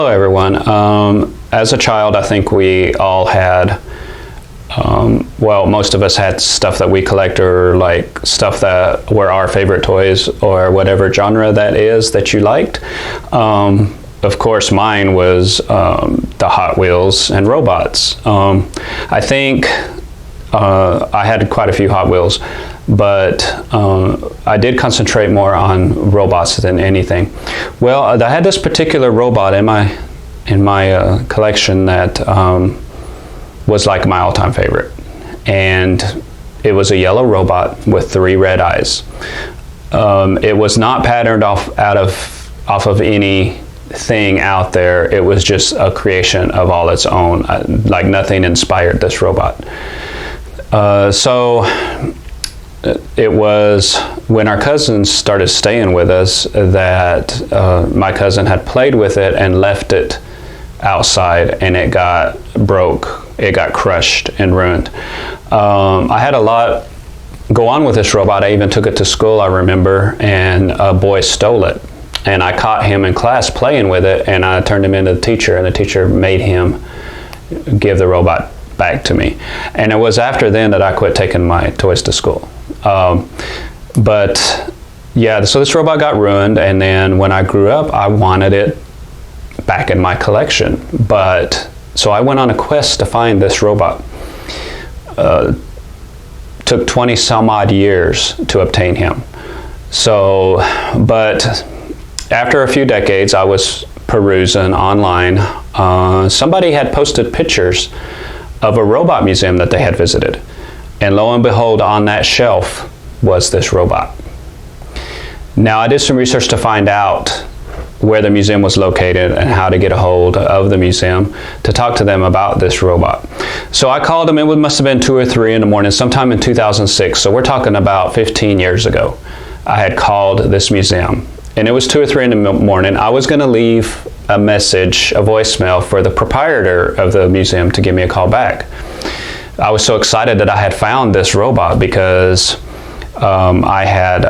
Hello everyone. As a child, I think we all had, well, most of us had stuff that we collect, or like stuff that were our favorite toys, or whatever genre that is that you liked. Of course, mine was the Hot Wheels and robots. I think I had quite a few Hot Wheels, but I did concentrate more on robots than anything. Well, I had this particular robot in my collection that was like my all-time favorite, and it was a yellow robot with 3 red eyes. It was not patterned off of anything out there. It was just a creation of all its own. Like nothing inspired this robot. So it was when our cousins started staying with us that my cousin had played with it and left it outside, and it got broke. It got crushed and ruined. I had a lot go on with this robot. I even took it to school, I remember, and a boy stole it. And I caught him in class playing with it, and I turned him into the teacher, and the teacher made him give the robot back to me. And it was after then that I quit taking my toys to school. But yeah, so this robot got ruined, and then when I grew up, I wanted it back in my collection. But so I went on a quest to find this robot. Took 20 some odd years to obtain him. So, but after a few decades, I was perusing online. Somebody had posted pictures of a robot museum that they had visited. And lo and behold, on that shelf was this robot. Now, I did some research to find out where the museum was located and how to get a hold of the museum to talk to them about this robot. So I called them. It must have been 2 or 3 in the morning, sometime in 2006. So we're talking about 15 years ago. I had called this museum, and it was 2 or 3 in the morning. I was going to leave a message, a voicemail, for the proprietor of the museum to give me a call back. I was so excited that I had found this robot because I had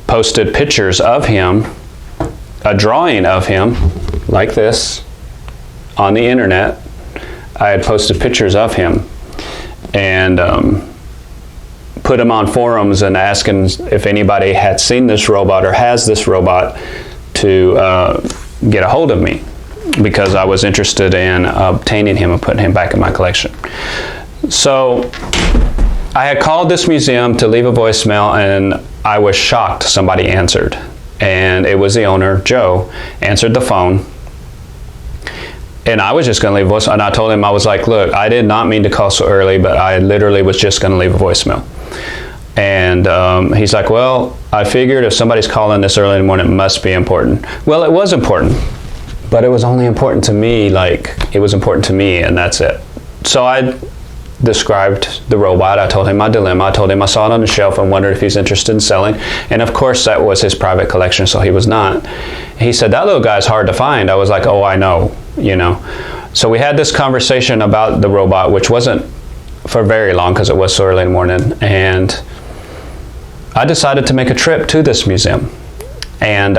posted pictures of him, a drawing of him like this on the internet. I had posted pictures of him and put them on forums and asking if anybody had seen this robot or has this robot to get a hold of me, because I was interested in obtaining him and putting him back in my collection. So I had called this museum to leave a voicemail, and I was shocked somebody answered. And it was the owner, Joe, answered the phone. And I was just going to leave a voicemail. And I told him, I was like, look, I did not mean to call so early, but I literally was just going to leave a voicemail. And he's like, well, I figured if somebody's calling this early in the morning, it must be important. Well, it was important, but it was only important to me, like it was important to me, and that's it. So I described the robot. I told him my dilemma. I told him I saw it on the shelf and wondered if he's interested in selling. And of course, that was his private collection, so he was not. He said, that little guy's hard to find. I was like, oh, I know, you know. So we had this conversation about the robot, which wasn't for very long because it was so early in the morning. And I decided to make a trip to this museum. And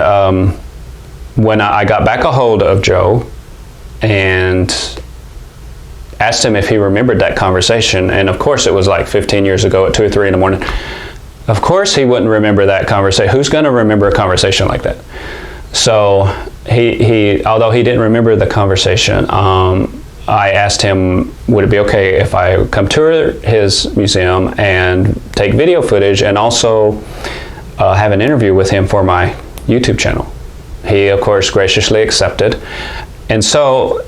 when I got back a hold of Joe and asked him if he remembered that conversation, and of course it was like 15 years ago at 2 or 3 in the morning. Of course he wouldn't remember that conversation. Who's going to remember a conversation like that? So he although he didn't remember the conversation, I asked him, would it be okay if I come tour his museum and take video footage and also have an interview with him for my YouTube channel? He, of course, graciously accepted. And so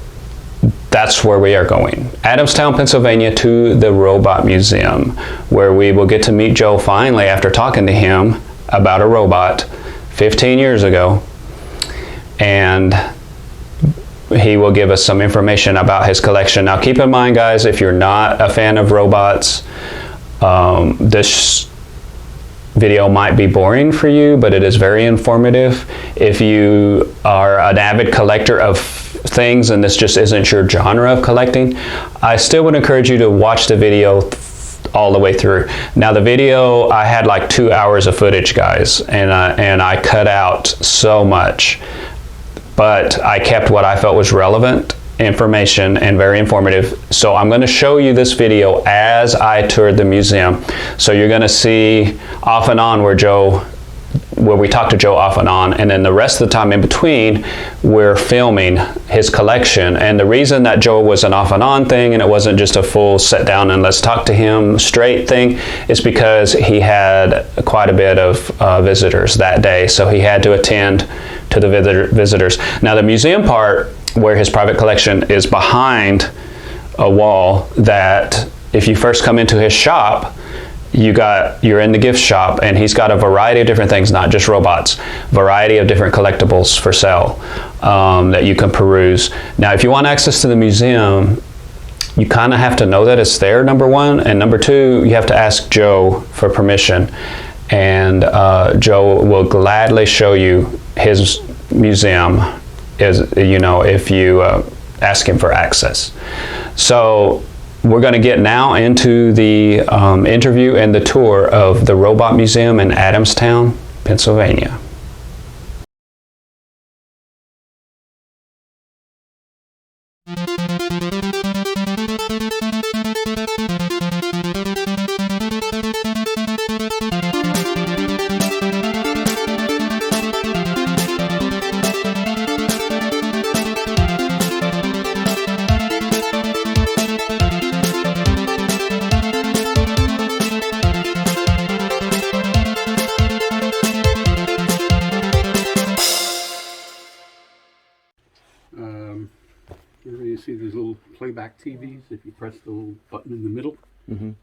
that's where we are going. Adamstown, Pennsylvania, to the Robot Museum, where we will get to meet Joe finally after talking to him about a robot 15 years ago. And he will give us some information about his collection. Now keep in mind, guys, if you're not a fan of robots, this video might be boring for you, but it is very informative. If you are an avid collector of things and this just isn't your genre of collecting, I still would encourage you to watch the video all the way through. Now the video, I had like 2 hours of footage, guys, and I cut out so much. but I kept what I felt was relevant information and very informative. So I'm going to show you this video as I toured the museum. So you're going to see off and on where we talked to Joe off and on, and then the rest of the time in between we're filming his collection. And the reason that Joe was an off and on thing and it wasn't just a full sit down and let's talk to him straight thing is because he had quite a bit of visitors that day, so he had to attend to the visitors. Now the museum part where his private collection is behind a wall that if you first come into his shop, you're in the gift shop, and he's got a variety of different things, not just robots, variety of different collectibles for sale that you can peruse. Now, if you want access to the museum, you kind of have to know that it's there, number one, and number two, you have to ask Joe for permission, and Joe will gladly show you his museum, if you ask him for access. So we're going to get now into the interview and the tour of the Robot Museum in Adamstown, Pennsylvania. You see these little playback TVs. If you press the little button in the middle,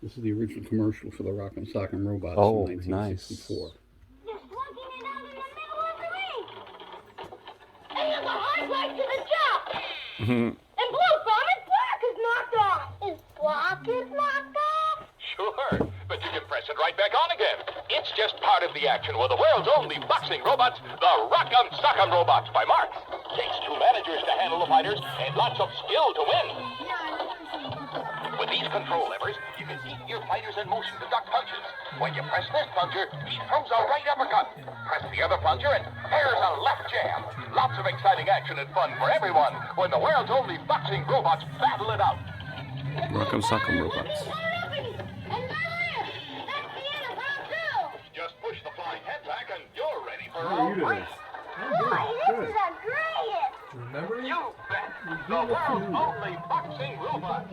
this is the original commercial for the Rock'em Sock'em Robots in 1964. Nice. Just plugging it out in the middle of the ring. And there's a hard way to the job. And Blue Farmer's block is knocked off. His block is knocked off? Sure, but you can press it right back on again. It's just part of the action with the world's only boxing robots, the Rock'em Sock'em Robots by Mark. Takes 2 managers to handle the fighters and lots of skill to win. With these control levers, you can keep your fighters in motion to duck punches. When you press this plunger, he throws a right uppercut. Press the other plunger and there's a left jab. Lots of exciting action and fun for everyone when the world's only boxing robots battle it out. Rock'em Sock'em Robots. Just push the flying head back and you're ready for all fights. This is a great! Remember? You bet! The world's only boxing robot.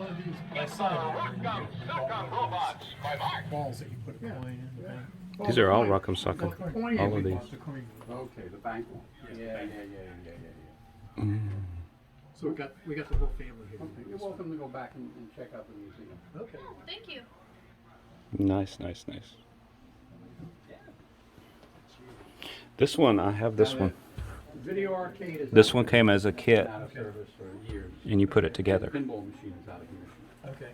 It's the Rock'em Sock'em Robots by Mark. Balls that you put a coin in the bank. These are all Rock'em Sock'em. All of these. Okay, the bank one. Yeah. So we got the whole family here. Okay, you're welcome to go back and check out the museum. Okay. Thank you. Nice. This one, I have this one. Video arcade is This one came as a kit, out of service for years. and you put it together. Pinball machine is out of here. Okay.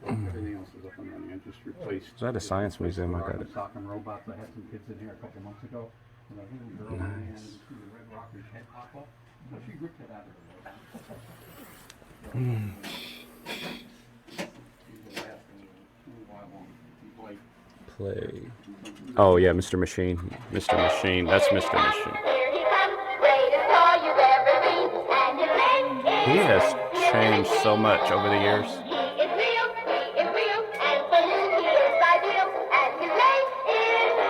Everything else is up and running. I just replaced. Is that a science museum? I got it. Rock'em Robots. I had some kids in here a couple months ago. And I think the girl in the Red Rocker's head pop up. So she ripped it out of Play. Oh yeah, Mr. Machine. Mr. Machine. That's Mr. Machine. He has changed so much over the years.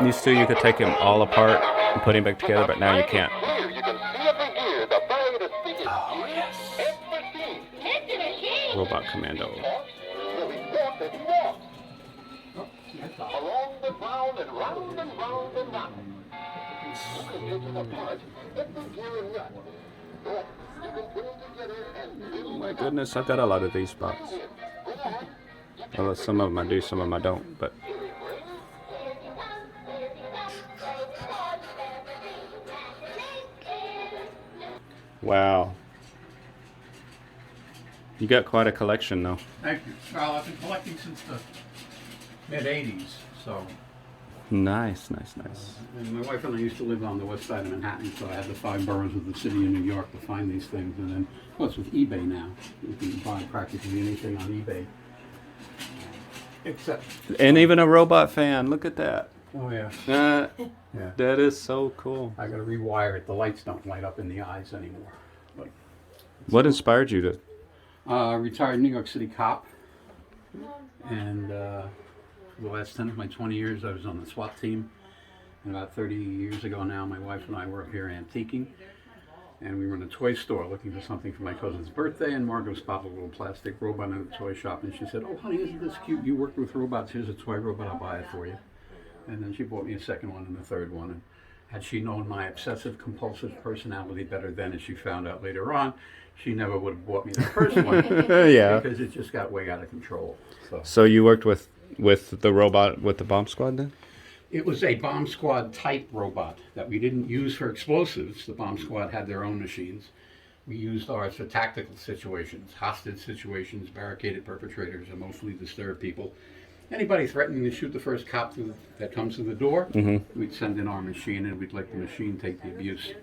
Used to, you could take him all apart and put him back together, but now you can't. Oh yes. Robot Commando. Along the ground and round and round and round. You can take it apart, get the gear and nut. Or you can put it together and Oh my goodness, I've got a lot of these spots. Well, some of them I do, some of them I don't, but... Wow. You got quite a collection though. Thank you. Well, I've been collecting since the mid-'80s, so. Nice. And my wife and I used to live on the west side of Manhattan, so I had the 5 boroughs of the city of New York to find these things. And then, plus with eBay now, you can buy practically anything on eBay. Except. And even a robot fan, look at that. Oh yeah. Yeah. That is so cool. I gotta rewire it. The lights don't light up in the eyes anymore. But What inspired you to? retired New York City cop, and for the last 10 of my 20 years, I was on the SWAT team. And about 30 years ago now, my wife and I were up here antiquing, and we were in a toy store looking for something for my cousin's birthday, and Margot spotted a little plastic robot in a toy shop, and she said, "Oh, honey, isn't this cute? You work with robots. Here's a toy robot. I'll buy it for you." And then she bought me a second one and a third one. And had she known my obsessive-compulsive personality better then, as she found out later on, she never would have bought me the first one. Yeah. Because it just got way out of control. So you worked with the robot with the bomb squad then? It was a bomb squad type robot that we didn't use for explosives. The bomb squad had their own machines. We used ours for tactical situations, hostage situations, barricaded perpetrators, emotionally disturbed people. Anybody threatening to shoot the first cop that comes through the door, we'd send in our machine, and we'd let the machine take the abuse.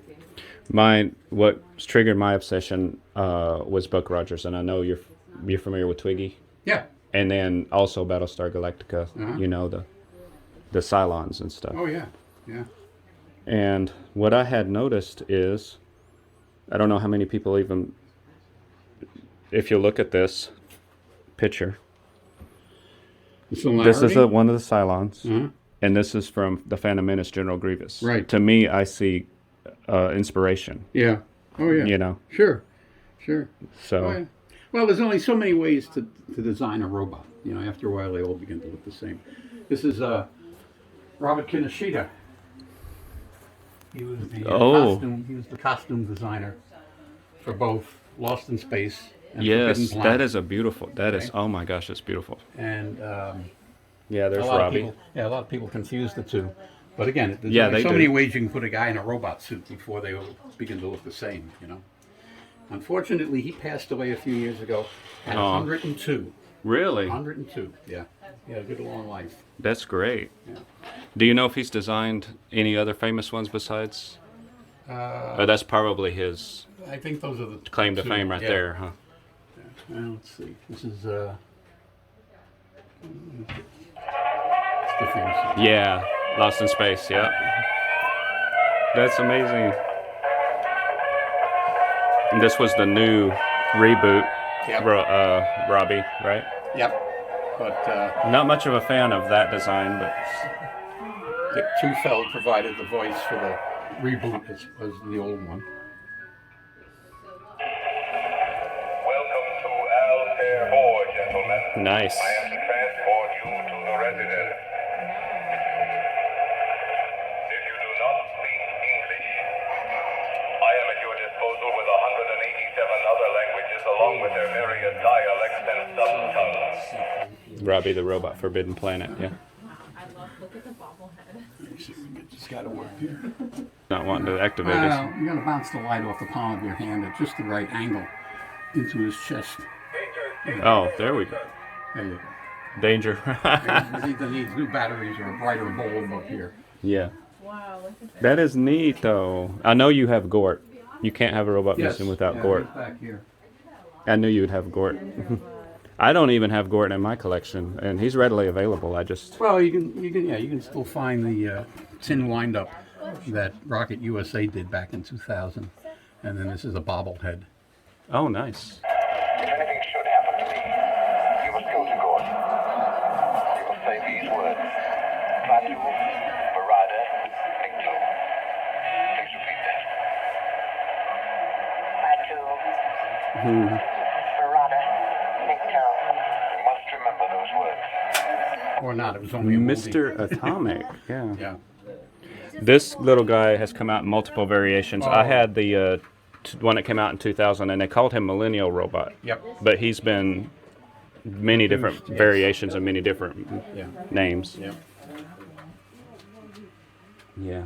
What triggered my obsession was Buck Rogers, and I know you're familiar with Twiggy. Yeah. And then also Battlestar Galactica. You know, the Cylons and stuff. Oh yeah, yeah. And what I had noticed is, I don't know how many people even, if you look at this picture, this is one of the Cylons, and this is from the Phantom Menace, General Grievous. Right. To me, I see inspiration. Yeah. Oh yeah. You know. Sure. So. Oh, yeah. Well, there's only so many ways to design a robot. You know, after a while, they all begin to look the same. This is Robert Kinoshita. He was the costume designer for both Lost in Space and Yes, Forbidden that Planet. is a beautiful. That is. Oh my gosh, it's beautiful. And Yeah, there's a lot Robbie. a lot of people confuse the two. But again, there's Yeah, only they so do. many ways you can put a guy in a robot suit before they all begin to look the same. You know. Unfortunately, he passed away a few years ago at 102. Really? 102. Yeah. He had a good long life. That's great. Yeah. Do you know if he's designed any other famous ones besides? That's probably his I think those are the claim to two. fame right Yeah. there, huh? Well, let's see. This is it's the famous one. Yeah, Lost in Space. Yeah. That's amazing. And this was the new reboot. Yep. Robbie, right? Yep. But Not much of a fan of that design, but Dick Tufeld provided the voice for the reboot as the old one. Welcome to Altair 4, gentlemen. nice. I am to transport you to the residence. If you do not speak English, I am at your disposal with 187 other languages along with their various dialects and subtongues. Robbie the Robot, Forbidden Planet. Yeah. Look at the bobblehead. Let me see if we can get this guy to work here. Not wanting to activate it. Well, you gotta bounce the light off the palm of your hand at just the right angle into his chest. Oh, there we go. There you go. Danger. It either needs new batteries or a brighter bulb up here. Yeah. Wow, look at that. That is neat, though. I know you have Gort. You can't have a robot Yes. missing without Yeah, Gort. he's back here. I knew you'd have Gort. I don't even have Gort in my collection, and he's readily available. I just Well, you can still find the tin wind-up that Rocket USA did back in 2000, and then this is a bobblehead. oh nice. If anything should happen to me, you must go to Gordon. You must say these words. Batu, Barada, Picto. Please repeat that. Batu, Barada, Picto. You must remember those words. Or not, it was only a movie. Mr. Atomic. Yeah. Yeah. This little guy has come out in multiple variations. I had the one that came out in 2000, and they called him Millennial Robot. Yep. But he's been many different Yes. variations and many different Yeah. names. Yeah. Yeah.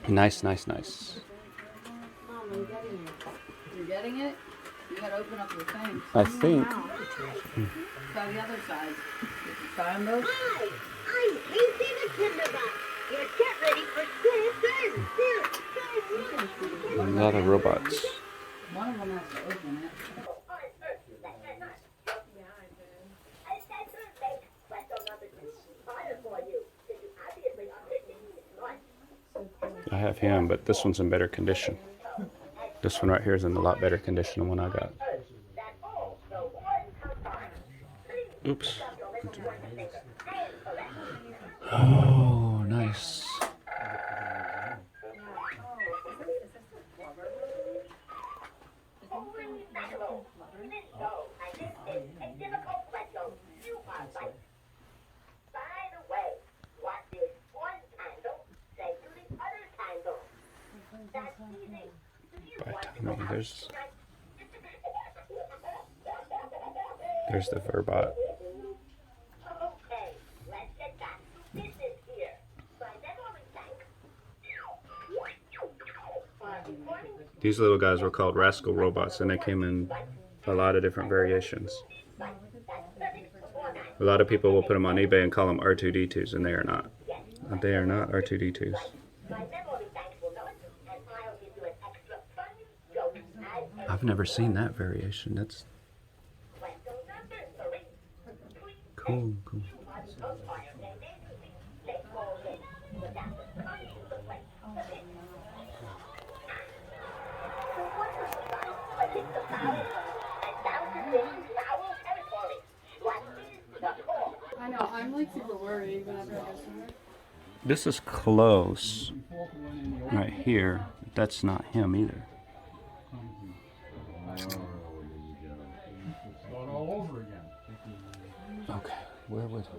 Nice, nice, nice. Mom, I'm getting it. You're getting it? You gotta open up your thing. I think. Try the other side. Did you try them both? Hi, I'm Casey the Tinderbox. Get ready for spin. A lot of robots. One of them has to open it. I have him, but this one's in better condition. This one right here is in a lot better condition than one I got. Oops. Oh, nice. There's the Verbot. These little guys were called Rascal Robots, and they came in a lot of different variations. A lot of people will put them on eBay and call them R2D2s, and they are not. They are not R2D2s. I've never seen that variation. That's cool, cool. I know, I'm like super worried whenever I go somewhere. This is close. Right here. That's not him either. Okay, where was it?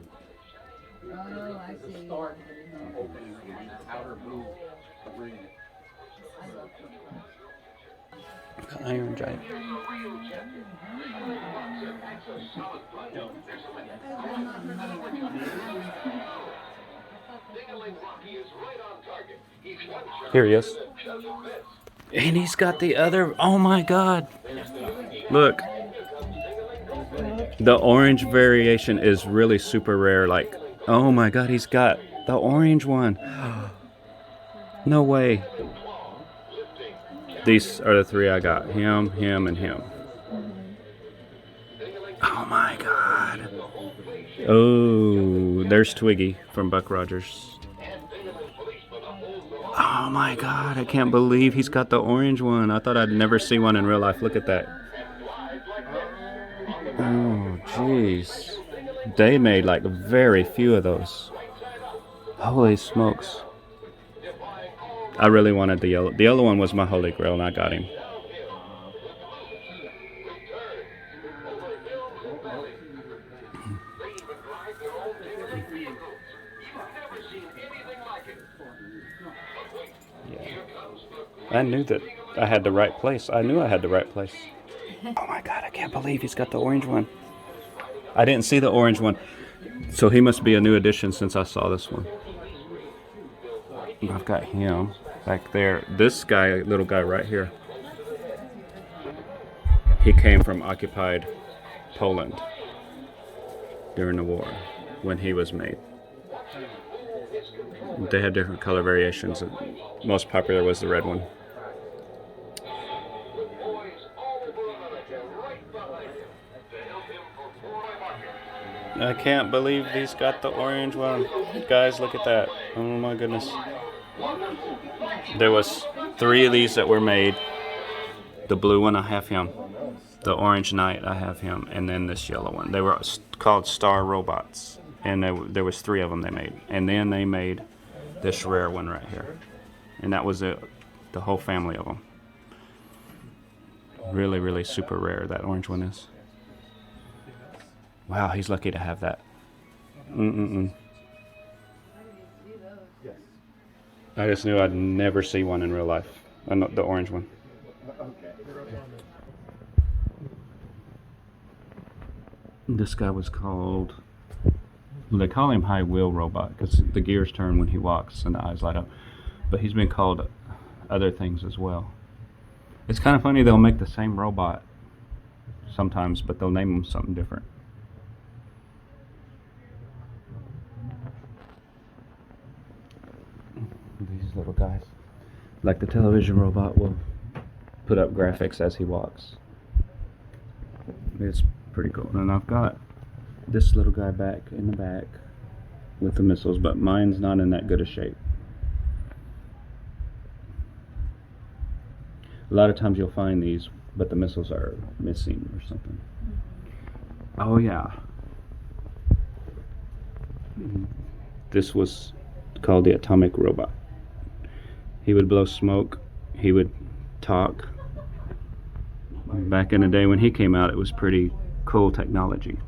Oh, I see. The Iron Giant. Here he is. And he's got the other, oh my God. Look. The orange variation is really super rare. Like, oh my God, he's got the orange one. No way. These are the three I got. Him, him, and him. Oh my God. Oh, there's Twiggy from Buck Rogers. Oh my God, I can't believe he's got the orange one. I thought I'd never see one in real life. Look at that. Oh, jeez. They made like very few of those. Holy smokes. I really wanted the yellow. The yellow one was my holy grail, and I got him. Yeah. I knew that I had the right place. I knew I had the right place. Oh my God, I can't believe he's got the orange one. I didn't see the orange one. So he must be a new addition since I saw this one. I've got him back there. This guy, little guy right here. He came from occupied Poland during the war when he was made. They had different color variations. The most popular was the red one. I can't believe he's got the orange one. Guys, look at that. Oh my goodness. There was 3 of these that were made. The blue one, I have him. The orange knight, I have him. And then this yellow one. They were called Star Robots. And there was 3 of them they made. And then they made this rare one right here. And that was it. The whole family of them. Really, really super rare, that orange one is. Wow, he's lucky to have that. I just knew I'd never see one in real life. The orange one. This guy was called... Well, they call him High Wheel Robot because the gears turn when he walks and the eyes light up. But he's been called other things as well. It's kind of funny, they'll make the same robot sometimes, but they'll name him something different. These little guys. Like the television robot will put up graphics as he walks. It's pretty cool. And I've got this little guy back in the back with the missiles, but mine's not in that good a shape. A lot of times you'll find these, but the missiles are missing or something. Oh yeah. This was called the Atomic Robot. He would blow smoke. He would talk. Back in the day when he came out, it was pretty cool technology.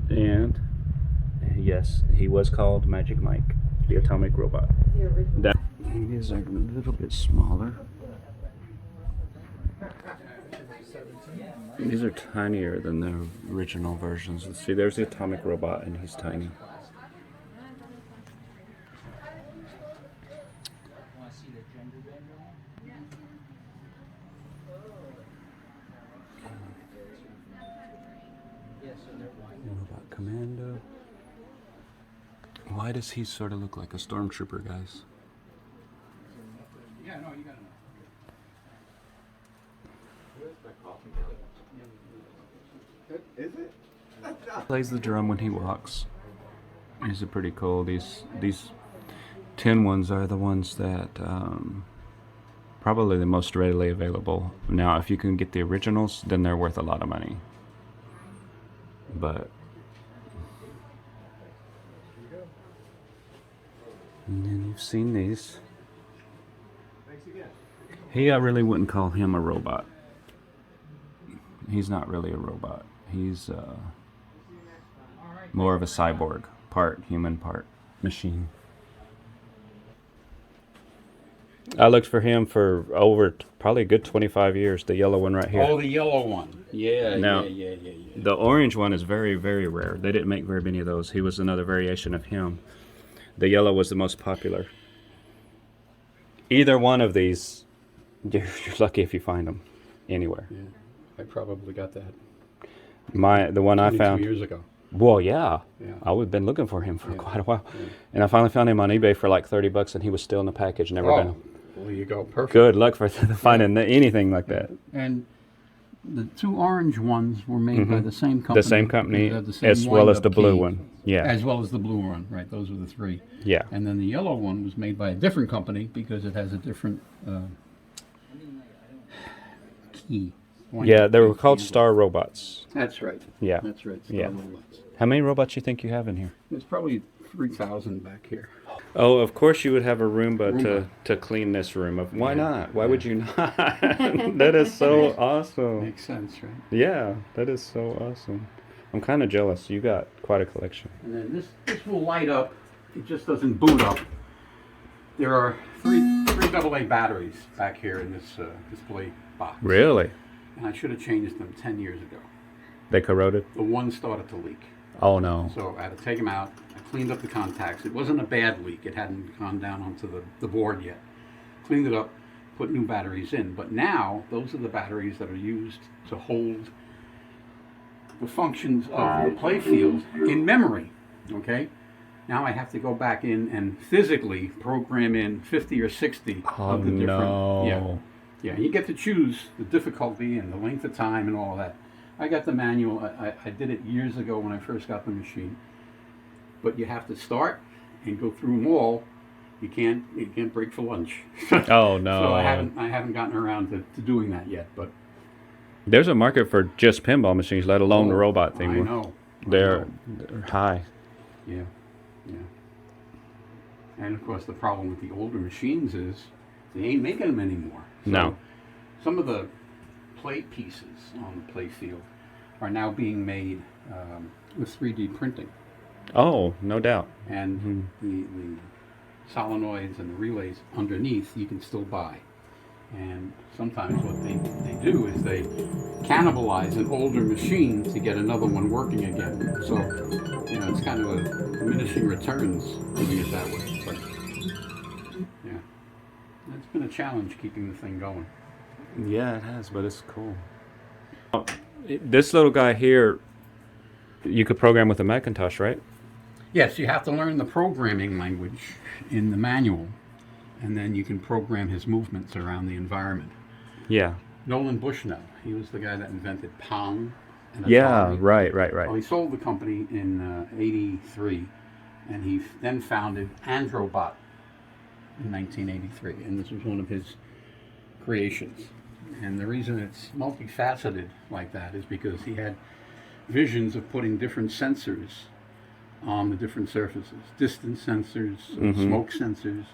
And yes, he was called Magic Mike, the Atomic Robot. The original. These are a little bit smaller. These are tinier than the original versions. Let's see, there's the Atomic Robot, and he's tiny. Robot Commando. Why does he sort of look like a stormtrooper, guys? Yeah, no, you got Is it? Plays the drum when he walks. These are pretty cool. These tin ones are the ones that probably the most readily available. Now, if you can get the originals, then they're worth a lot of money. But and then you've seen these. I really wouldn't call him a robot. He's not really a robot. He's more of a cyborg, part human, part machine. I looked for him for over probably a good 25 years, the yellow one right here. Oh, the yellow one. Yeah, Now, yeah. The orange one is very, very rare. They didn't make very many of those. He was another variation of him. The yellow was the most popular. Either one of these, you're lucky if you find them anywhere. Yeah, I probably got that The one I 22 found years ago. Well, yeah. Yeah. I've been looking for him for Yeah. quite a while. Yeah. And I finally found him on eBay for like $30, and he was still in the package, never Oh, been. well, you go. Perfect. Good luck for finding anything like that. And the two orange ones were made by the same company. The same company, They have the same as well as wind-up the blue key. one. Yeah. As well as the blue one, right? Those were the three. Yeah. And then the yellow one was made by a different company because it has a different key. Yeah, they were called Star Robots. That's right. Yeah. That's right. Star Yeah. Robots. How many robots you think you have in here? There's probably 3,000 back here. Oh, of course you would have a Roomba Roomba. to clean this room. Why Yeah. not? Why would you not? That is so awesome. Makes sense, right? Yeah, that is so awesome. I'm kind of jealous. You got quite a collection. And then this will light up. It just doesn't boot up. There are three AA batteries back here in this display box. Really? And I should have changed them 10 years ago. They corroded? The one started to leak. Oh no. So I had to take them out. I cleaned up the contacts. It wasn't a bad leak. It hadn't gone down onto the board yet. Cleaned it up, put new batteries in. But now, those are the batteries that are used to hold the functions of the playfield in memory. Okay? Now I have to go back in and physically program in 50 or 60 of the different... no. Yeah, you get to choose the difficulty and the length of time and all of that. I got the manual. I did it years ago when I first got the machine. But you have to start and go through them all. You can't break for lunch. Oh no. So I haven't gotten around to doing that yet. But There's a market for just pinball machines, let alone the robot thing. I know. They're high. Yeah, yeah. And of course, the problem with the older machines is they ain't making them anymore. So No. Some of the play pieces on the play field are now being made with 3D printing. Oh, no doubt. And the solenoids and the relays underneath you can still buy. And sometimes what they do is they cannibalize an older machine to get another one working again. So, you know, it's kind of a diminishing returns doing it that way. But, yeah, it's been a challenge keeping the thing going. Yeah, it has, but it's cool. This little guy here, you could program with a Macintosh, right? Yes, you have to learn the programming language in the manual, and then you can program his movements around the environment. Yeah. Nolan Bushnell, he was the guy that invented Pong and Atari. Yeah, right. Well, he sold the company in '83, and he then founded Androbot in 1983, and this was one of his creations. And the reason it's multifaceted like that is because he had visions of putting different sensors on the different surfaces. Distance sensors, smoke sensors,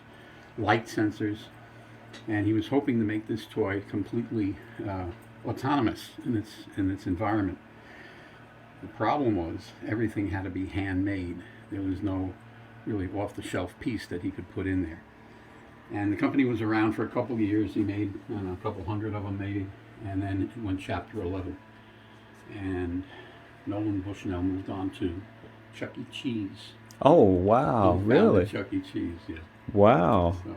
light sensors. And he was hoping to make this toy completely autonomous in its environment. The problem was everything had to be handmade. There was no really off-the-shelf piece that he could put in there. And the company was around for a couple of years. He made, I don't know, a couple hundred of them maybe. And then it went Chapter 11. And Nolan Bushnell moved on to Chuck E. Cheese. Oh, wow, He really? founded Chuck E. Cheese, yeah. Wow. So,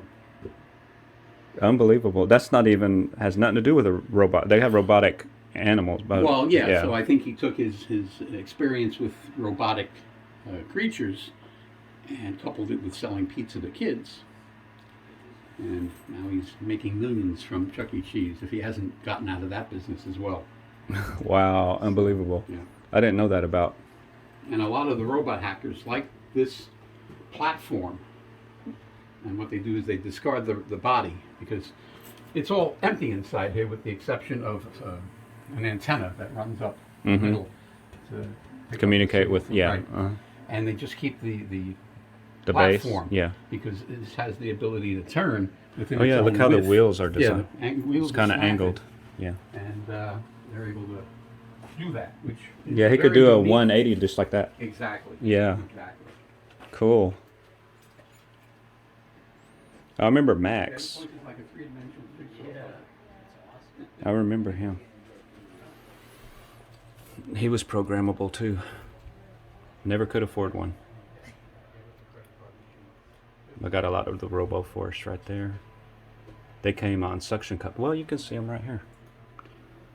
Unbelievable. That's not even, has nothing to do with a robot. They have robotic animals. But well, yeah, so I think he took his experience with robotic creatures and coupled it with selling pizza to kids. And now he's making millions from Chuck E. Cheese, if he hasn't gotten out of that business as well. Wow, unbelievable. Yeah. I didn't know that about. And a lot of the robot hackers like this platform. And what they do is they discard the body because it's all empty inside here with the exception of an antenna that runs up the middle to pick up Communicate the with, signal. yeah. Right. And they just keep the Base, platform, yeah. because it has the ability to turn within Oh, its yeah, own look how width. the wheels are Yeah, designed. the wheels It's are kind of slanted, angled. Yeah. and they're able to do that, which is Yeah, he could very do a unique. 180 just like that. Exactly. Yeah. Exactly. Cool. I remember Yeah, Max. it's like a three-dimensional jigsaw. I remember him. He was programmable too. Never could afford one. I got a lot of the RoboForce right there. They came on suction cup. Well, you can see them right here.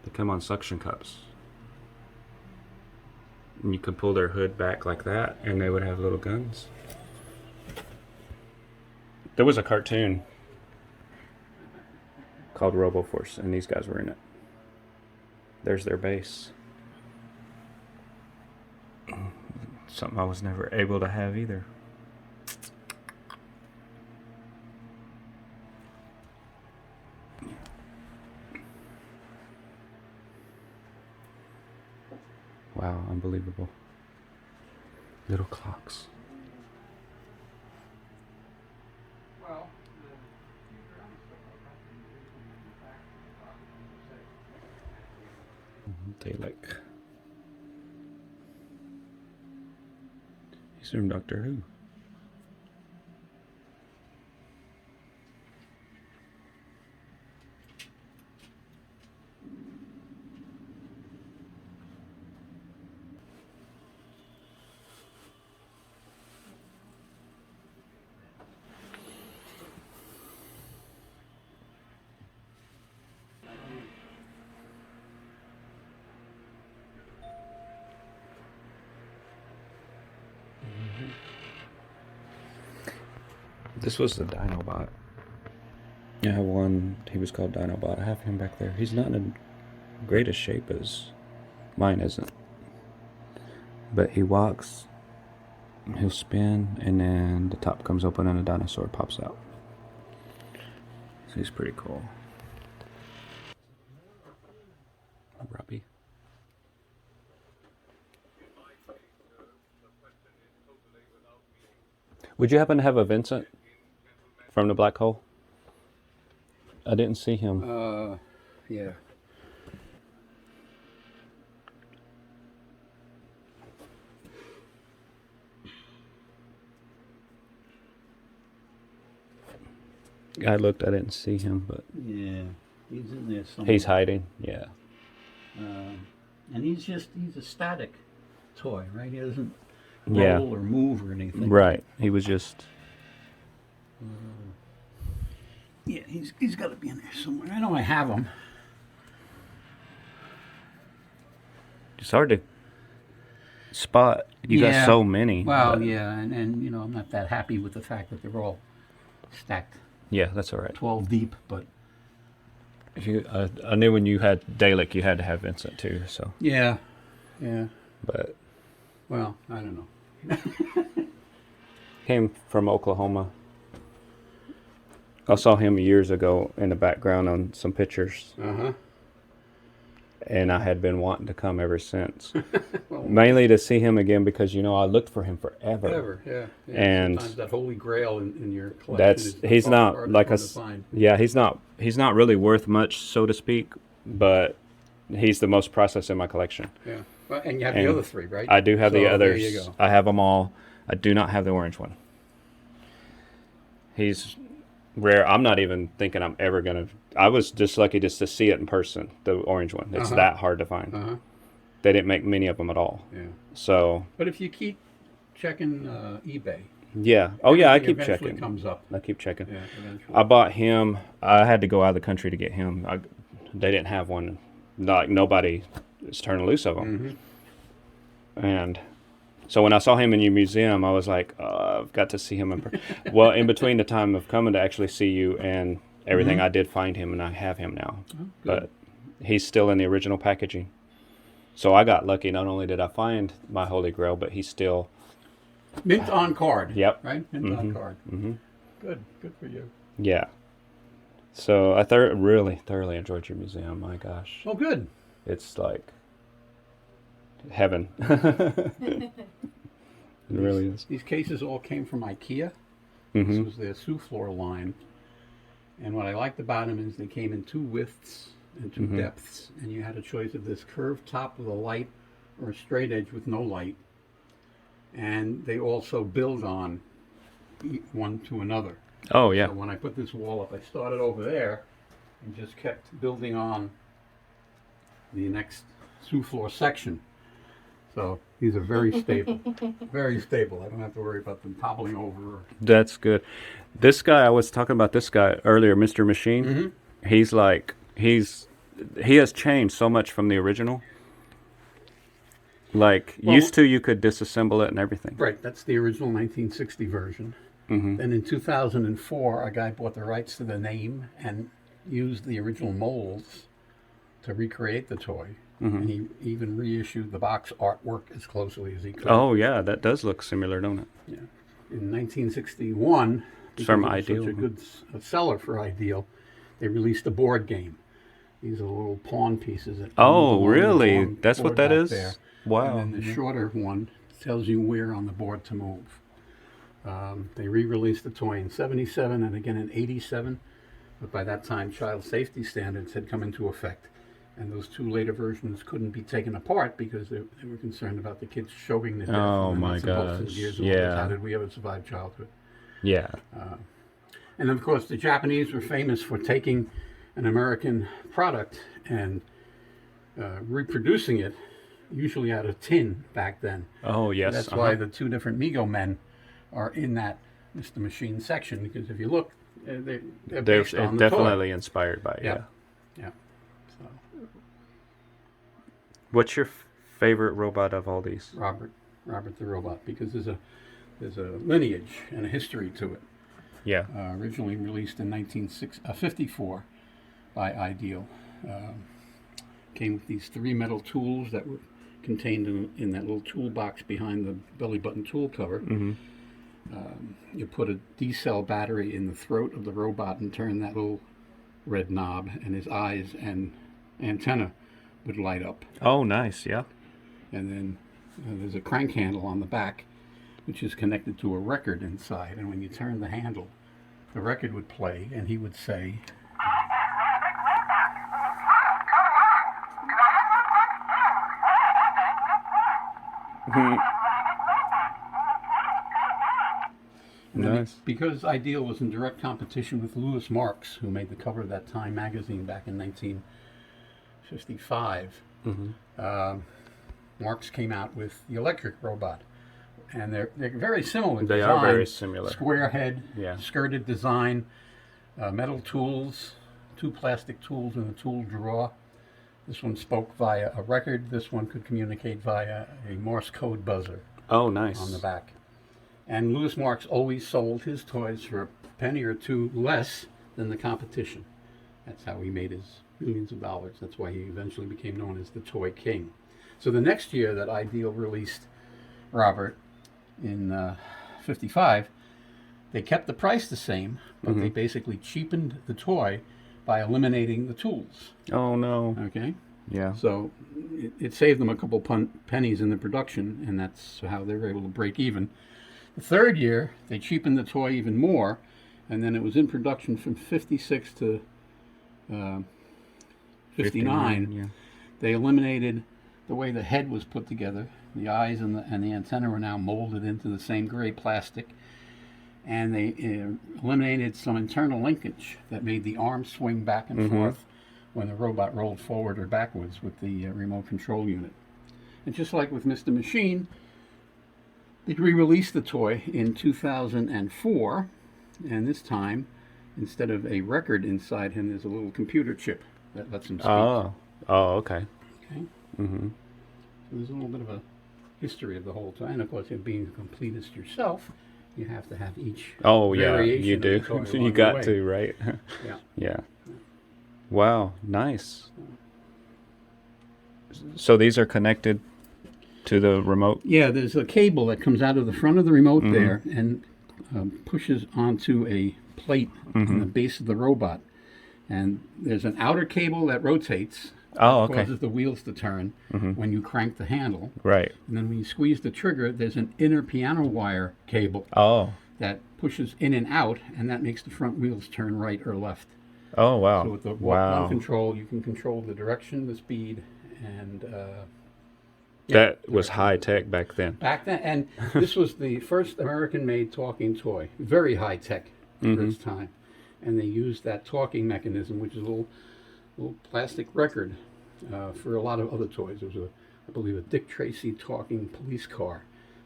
They come on suction cups. And you could pull their hood back like that, and they would have little guns. There was a cartoon called RoboForce, and these guys were in it. There's their base. Something I was never able to have either. Wow, unbelievable. Little clocks. Well, Dalek. He's from Doctor Who. This was the Dinobot. I have one, he was called Dinobot. I have him back there. He's not in the greatest shape as mine isn't. But he walks, he'll spin, and then the top comes open and a dinosaur pops out. So he's pretty cool. Robbie. Would you happen to have a Vincent from the black hole? I didn't see him. yeah. I looked, I didn't see him, but Yeah, he's in there somewhere. he's hiding. Yeah. And he's a static toy, right? He doesn't Yeah. roll or move or anything. Right. He was just. Yeah, he's got to be in there somewhere. I know I have him. It's hard to spot. You got Yeah. so many. Well, but- yeah, and you know, I'm not that happy with the fact that they're all stacked Yeah, that's all right. 12 deep, but If you, I knew when you had Dalek, you had to have Vincent too. So, yeah. but Well, I don't know. came from Oklahoma. I saw him years ago in the background on some pictures, Uh-huh. and I had been wanting to come ever since. Mainly to see him again because, you know, I looked for him forever. Ever, yeah. And sometimes that holy grail in your collection That's is the he's not hardest like one a to find. yeah he's not really worth much, so to speak, but he's the most processed in my collection. Yeah. Well, and you have And the other three, right? I do have the So, others. There you go. I have them all. I do not have the orange one. He's rare. I'm not even thinking I'm ever gonna. I was just lucky just to see it in person. The orange one. It's that hard to find. Uh-huh. They didn't make many of them at all. Yeah. So But if you keep checking eBay, yeah. Oh yeah. I everything keep eventually checking. comes up. I keep checking. Yeah, eventually. I bought him. I had to go out of the country to get him. They didn't have one. Like nobody is turning loose of them. And so when I saw him in your museum, I was like, I've got to see him in person. Well, in between the time of coming to actually see you and everything, I did find him, and I have him now. But he's still in the original packaging. So I got lucky. Not only did I find my Holy Grail, but he's still... Mint on card. Yep. Right? Mint on card. Good. Good for you. Yeah. So I really thoroughly enjoyed your museum. My gosh. Oh, good. It's like heaven. It really is. These cases all came from IKEA. Mm-hmm. This was their Souffleur line. And what I liked about them is they came in two widths and two depths. And you had a choice of this curved top with a light or a straight edge with no light. And they also build on one to another. Oh, yeah. So when I put this wall up, I started over there and just kept building on the next Souffleur section. So these are very stable. Very stable. I don't have to worry about them toppling over. That's good. This guy, I was talking about this guy earlier, Mr. Machine. He's like, he has changed so much from the original. Like, used to, you could disassemble it and everything. Right, that's the original 1960 version. Then in 2004, a guy bought the rights to the name and used the original molds to recreate the toy. And he even reissued the box artwork as closely as he could. Oh, yeah, that does look similar, don't it? Yeah. In 1961, because From it was Ideal, such a good seller for Ideal, they released a board game. These are little pawn pieces. That Oh, move along the really? long That's what board that back is? there. Wow. And then the shorter one tells you where on the board to move. They re-released the toy in 77 and again in 87, but by that time child safety standards had come into effect, and those two later versions couldn't be taken apart because they were concerned about the kids choking to death. Oh, and the my nuts and bolts and gosh. gears and all Yeah. this. How did we ever survive childhood? Yeah. And of course, the Japanese were famous for taking an American product and reproducing it, usually out of tin back then. Oh, yes. That's why the two different Mego men are in that Mr. Machine section, because if you look, they're They're based on the definitely toy. inspired by it, yeah. Yeah. So, What's your favorite robot of all these? Robert the Robot, because there's a lineage and a history to it. Yeah. Originally released in 1954 by Ideal. Came with these three metal tools that were contained in that little toolbox behind the belly button tool cover. You put a D-cell battery in the throat of the robot and turn that little red knob, and his eyes and antenna would light up. Oh, nice, yeah. And then there's a crank handle on the back, which is connected to a record inside. And when you turn the handle, the record would play, and he would say, Nice. because Ideal was in direct competition with Louis Marx, who made the cover of that Time magazine back in 1955. Marx came out with the electric robot, and they're very similar. They design, are very similar. Square head, Yeah. skirted design, metal tools, two plastic tools in a tool drawer. This one spoke via a record. This one could communicate via a Morse code buzzer Oh, nice. on the back. And Louis Marx always sold his toys for a penny or two less than the competition. That's how he made his millions of dollars. That's why he eventually became known as the Toy King. So the next year that Ideal released Robert in 55, They kept the price the same, but they basically cheapened the toy by eliminating the tools. Oh no. Okay? Yeah. So it saved them a couple pennies in the production, and that's how they were able to break even. The third year, they cheapened the toy even more, and then it was in production from 56 to 59. Yeah. They eliminated the way the head was put together. The eyes and the antenna were now molded into the same gray plastic. And they eliminated some internal linkage that made the arm swing back and forth when the robot rolled forward or backwards with the remote control unit. And just like with Mr. Machine, they re-released the toy in 2004, and this time, instead of a record inside him, there's a little computer chip that lets him speak. Oh, okay. Okay. So there's a little bit of a history of the whole toy, and of course, being a completist yourself, you have to have each variation you of do. the toy You along got the way. to, right? Yeah. Yeah. Wow, nice. So these are connected to the remote? Yeah, there's a cable that comes out of the front of the remote there and pushes onto a plate in the base of the robot. And there's an outer cable that rotates. Oh, okay. Causes the wheels to turn when you crank the handle. Right. And then when you squeeze the trigger, there's an inner piano wire cable Oh. that pushes in and out, and that makes the front wheels turn right or left. Oh, wow. So with the Wow. walk-on control, you can control the direction, the speed, and That was high tech back then. back then. And this was the first American-made talking toy, very high tech for its time. And they used that talking mechanism, which is a little plastic record for a lot of other toys. There was I believe, a Dick Tracy talking police car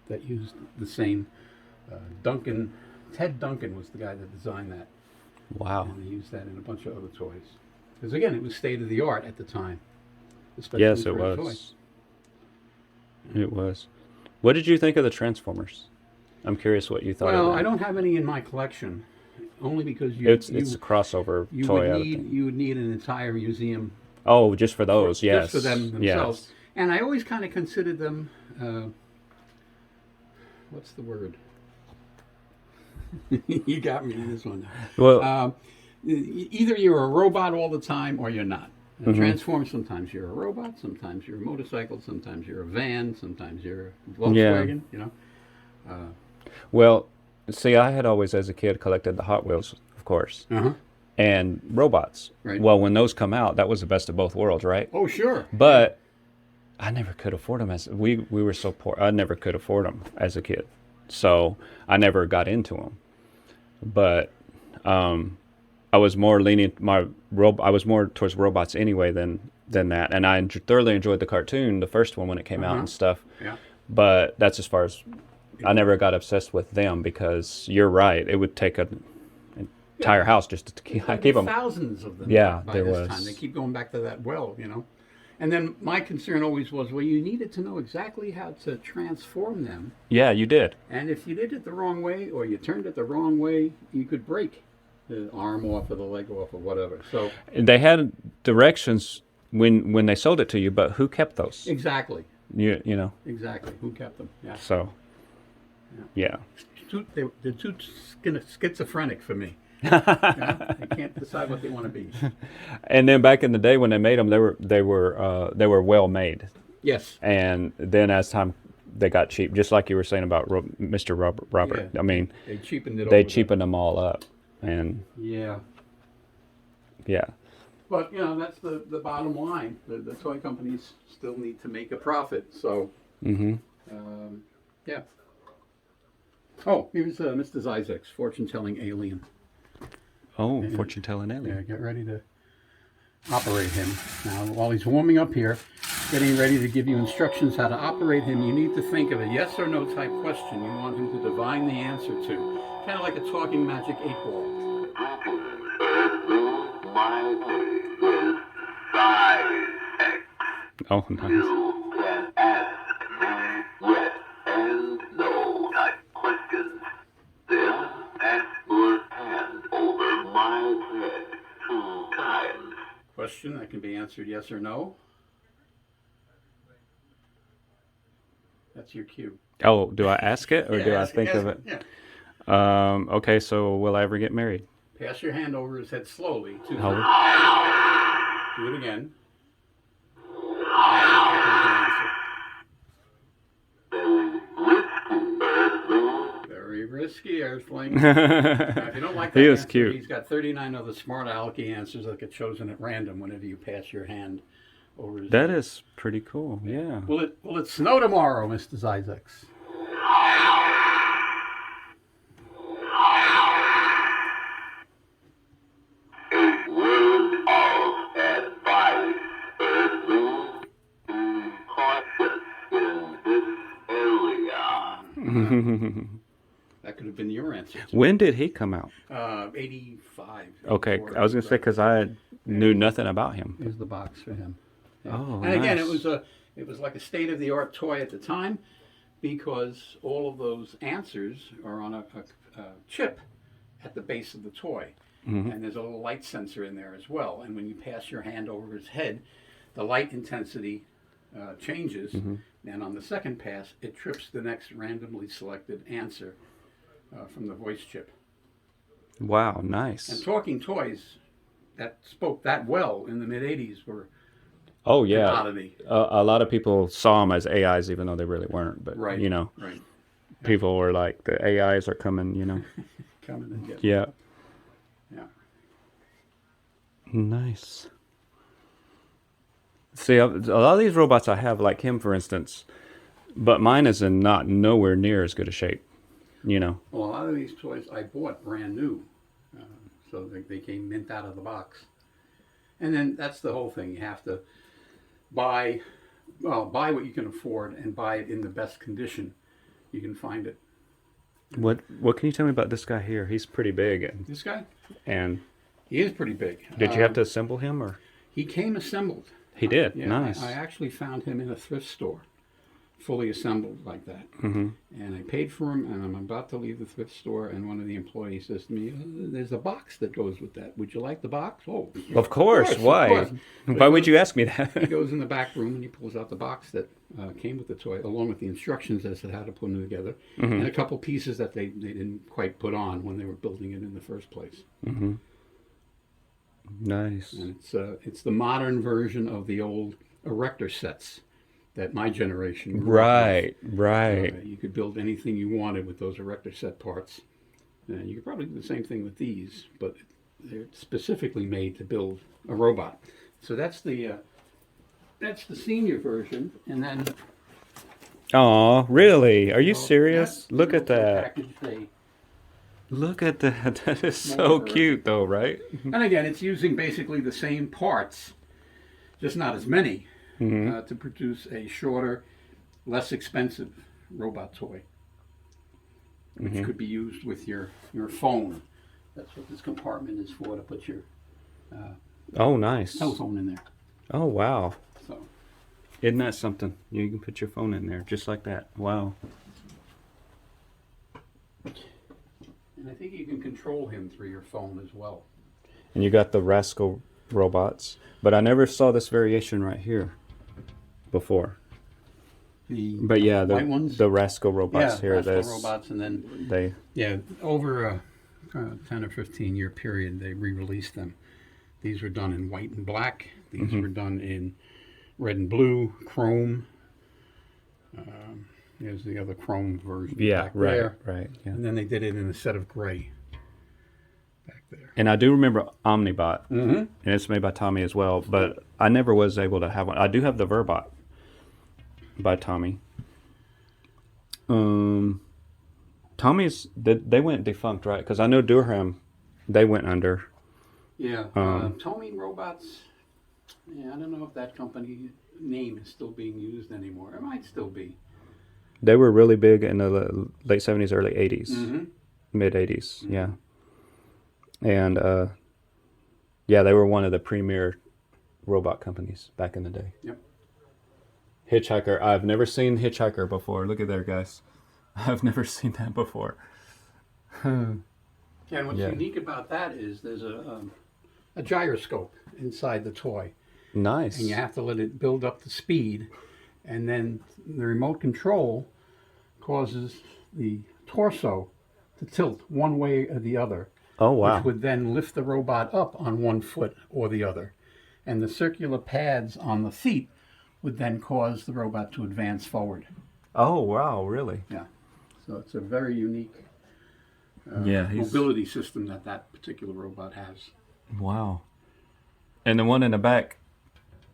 that used the same Ted Duncan was the guy that designed that. Wow. And they used that in a bunch of other toys. Because again, it was state of the art at the time. Especially Yes, it for a toy. was. It was. What did you think of the Transformers? I'm curious what you thought of Well, them. I don't have any in my collection, only because It's a crossover you toy. would I need think. you would need an entire museum Oh, just for those, yes. just for them themselves. Yes. And I always kind of considered them. What's the word? You got me in this one. Well, Either you're a robot all the time or you're not. Transform, sometimes you're a robot, sometimes you're a motorcycle, sometimes you're a van, sometimes you're a Volkswagen, you know. well, see, I had always, as a kid, collected the Hot Wheels, of course, and robots. Right. Well, when those come out, that was the best of both worlds, right? Oh, sure. But I never could afford them we were so poor. I never could afford them as a kid, so I never got into them. But I was more lenient. I was more towards robots anyway than that, and I thoroughly enjoyed the cartoon, the first one when it came out and stuff. Yeah. But that's as far as I never got obsessed with them, because you're right. It would take an entire house just to keep them. Thousands of them. Yeah, by there this was. time. They keep going back to that well, you know. And then my concern always was, well, you needed to know exactly how to transform them. Yeah, you did. And if you did it the wrong way or you turned it the wrong way, you could break the arm off or the leg off or whatever. So They had directions when they sold it to you, but who kept those? exactly, You know. exactly. Who kept them? Yeah. So. Yeah. They're too schizophrenic for me. You know? They can't decide what they want to be. And then back in the day when they made them, they were well made. Yes. And then as time they got cheap, just like you were saying about Mr. Robert. Yeah. I mean, They cheapened it. they over cheapened them all up, and Yeah. yeah. But, you know, that's the bottom line. The toy companies still need to make a profit. So, yeah. Oh, here's Mr. Zizek's fortune-telling alien. Oh, fortune telling Yeah, alien. get ready to operate him. Now, while he's warming up here, getting ready to give you instructions how to operate him, you need to think of a yes or no type question you want him to divine the answer to. Kind of like a talking magic 8-ball. Oh, nice. You can ask me yes and no type questions. Then pass your hand over my head 2 times. Question that can be answered yes or no. That's your cue. Oh, do I ask it or do I think of it? Yeah. Okay, so will I ever get married? Pass your hand over his head slowly. How- Do it again. Very risky, Earthling. Now, if you don't like that He is answer, cute. he's got 39 other smart alecky answers that get chosen at random whenever you pass your hand over his That head. is pretty cool. Yeah. Will it snow tomorrow, Mr. Isaacs? That could have been your answer. When did he come out? 85. Okay, 84. I was gonna say because I knew nothing about him. Here's the box for him. Yeah. Oh, And again, nice. it was like a state-of-the-art toy at the time because all of those answers are on a chip at the base of the toy. And there's a little light sensor in there as well. And when you pass your hand over his head, the light intensity changes. And on the second pass, it trips the next randomly selected answer from the voice chip. Wow, And nice. talking toys that spoke that well in the mid-'80s were Oh an yeah, oddity. a lot of people saw them as AIs, even though they really weren't. But Right. you know, Right. people were like, the AIs are coming. You know. Coming and getting. Yeah. Yeah. Nice. See, a lot of these robots I have, like him, for instance, but mine is in not nowhere near as good a shape. You know. Well, a lot of these toys I bought brand new, so they came mint out of the box. And then that's the whole thing. You have to buy what you can afford and buy it in the best condition you can find it. What can you tell me about this guy here? He's pretty big, This guy, and he is pretty big. did you have to assemble him, or He came assembled. he did? Yeah, Nice. I actually found him in a thrift store, fully assembled like that. Mm-hmm. And I paid for him, and I'm about to leave the thrift store, and one of the employees says to me, "There's a box that goes with that. Would you like the box?" Oh, Of course. of Why? course. Why would you ask me He that? goes in the back room and he pulls out the box that came with the toy, along with the instructions as to how to put them together, and a couple pieces that they didn't quite put on when they were building it in the first place. Nice. And it's the modern version of the old erector sets that my generation grew up with. Right. You could build anything you wanted with those erector set parts. And you could probably do the same thing with these, but they're specifically made to build a robot. So that's the senior version, and then Oh, really? Are you serious? that's Look the at that. package they. Look at that. That is so More- cute, though, right? And again, it's using basically the same parts, just not as many, to produce a shorter, less expensive robot toy, which could be used with your phone. That's what this compartment is for, to put your Oh, nice. telephone in there. Oh, wow. So Isn't that something? You can put your phone in there just like that. Wow. And I think you can control him through your phone as well. And you got the Rascal Robots. But I never saw this variation right here before. The But yeah, white ones? the Rascal Robots here. Rascal that's- Robots, and then They, over a 10 or 15 year period, they re-released them. These were done in white and black. These were done in red and blue, chrome. There's the other chrome version yeah, back right, there. right. Yeah. And then they did it in a set of gray back there. And I do remember Omnibot, Mm-hmm. and it's made by Tommy as well, but I never was able to have one. I do have the Verbot by Tommy. Tommy's, they went defunct, right? Because I know Durham, they went under. Yeah, Tommy Robots. Yeah, I don't know if that company name is still being used anymore. It might still be. They were really big in the late 70s, early 80s, Mm-hmm. mid 80s, yeah. And yeah, they were one of the premier robot companies back in the day. Yep. Hitchhiker. I've never seen Hitchhiker before. Look at there, guys. I've never seen that before. And what's Yeah. unique about that is there's a gyroscope inside the toy. Nice. And you have to let it build up the speed, and then the remote control causes the torso to tilt one way or the other. Oh, wow. Which would then lift the robot up on one foot or the other. And the circular pads on the feet would then cause the robot to advance forward. Oh, wow, really? Yeah. So it's a very unique he's mobility system that particular robot has. wow. And the one in the back,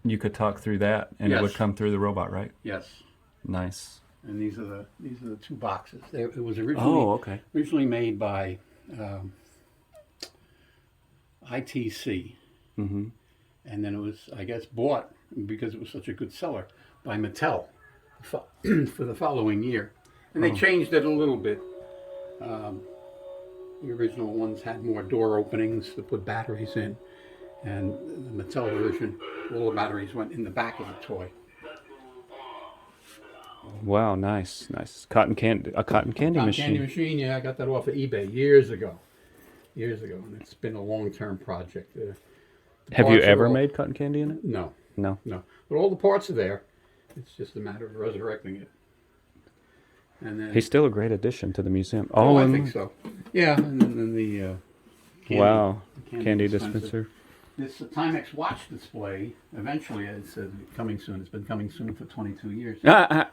you could talk through that, and it would Yes. come through the robot, right? Yes. Nice. And these are the two boxes. It was originally made by ITC, Mm-hmm. and then it was, I guess, bought because it was such a good seller by Mattel for the following year. And they changed it a little bit. The original ones had more door openings to put batteries in, and the Mattel version, all the batteries went in the back of the toy. Wow, nice. A cotton candy Candy machine. machine, yeah, I got that off of eBay years ago, and it's been a long-term project. The Have you parts are ever all- made cotton candy in it? No, No. but all the parts are there. It's just a matter of resurrecting it. And then, He's still a great addition to the museum. oh, I and- think so. Yeah, and then the Wow, candy candy dispenser. dispenser. This Timex watch display, eventually, it says coming soon. It's been coming soon for 22 years. I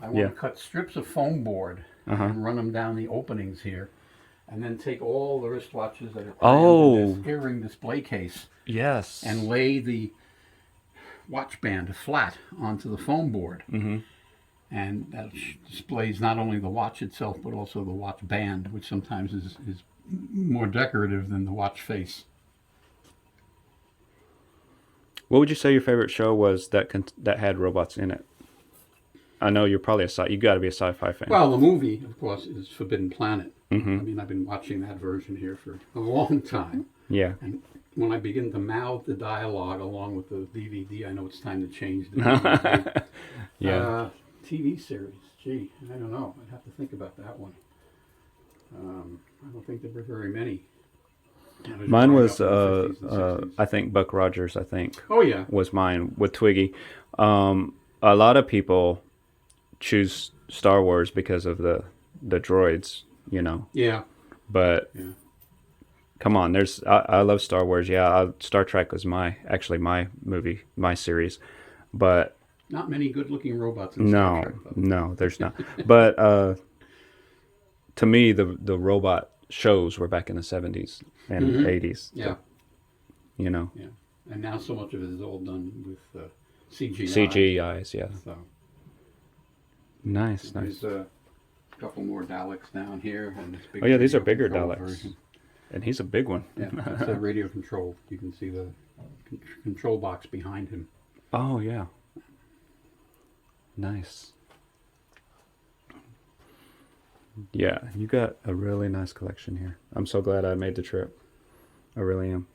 want Yeah. to cut strips of foam board and run them down the openings here, and then take all the wristwatches that are crammed in this earring display case Yes. and lay the watch band flat onto the foam board. Mm-hmm. And that displays not only the watch itself, but also the watch band, which sometimes is more decorative than the watch face. What would you say your favorite show was that had robots in it? I know you're probably you got to be a sci-fi fan. Well, the movie, of course, is Forbidden Planet. Mhm. I mean, I've been watching that version here for a long time. Yeah. And when I begin to mouth the dialogue along with the DVD, I know it's time to change the DVD. Yeah. TV series, gee, I don't know. I'd have to think about that one. I don't think there were very many. Mine was, Growing up in the 50s and 60s. I think Buck Rogers, Oh, yeah. was mine with Twiggy. A lot of people choose Star Wars because of the droids, you know. Yeah. But Yeah. come on, I love Star Wars. Yeah, Star Trek was my movie, my series. But Not many good-looking robots in Star Trek, though. no, there's not. But to me, the robot shows were back in the 70s and 80s. Yeah. You know, Yeah. And now so much of it is all done with CGI. CGIs, yeah. So Nice. there's a couple more Daleks down here. And this big Oh yeah, these are radio bigger control Daleks. version. And he's a big one. Yeah, that's a radio control. You can see the control box behind him. Oh yeah. Nice. Yeah, you got a really nice collection here. I'm so glad I made the trip. I really am.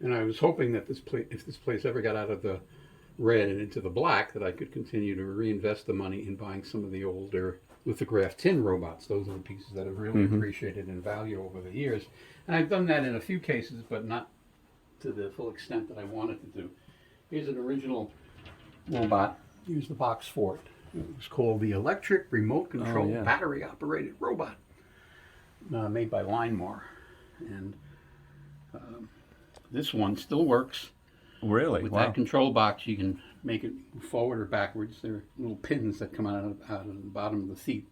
And I was hoping that if this place ever got out of the red and into the black, that I could continue to reinvest the money in buying some of the older lithograph tin robots. Those are the pieces that have really appreciated in value over the years. And I've done that in a few cases, but not to the full extent that I wanted to do. Here's an original robot. Here's the box for it. It was called the Electric Remote Control Battery Operated Robot, made by Linemar. And this one still works. Really? With Wow. that control box, you can make it move forward or backwards. There are little pins that come out of the bottom of the seat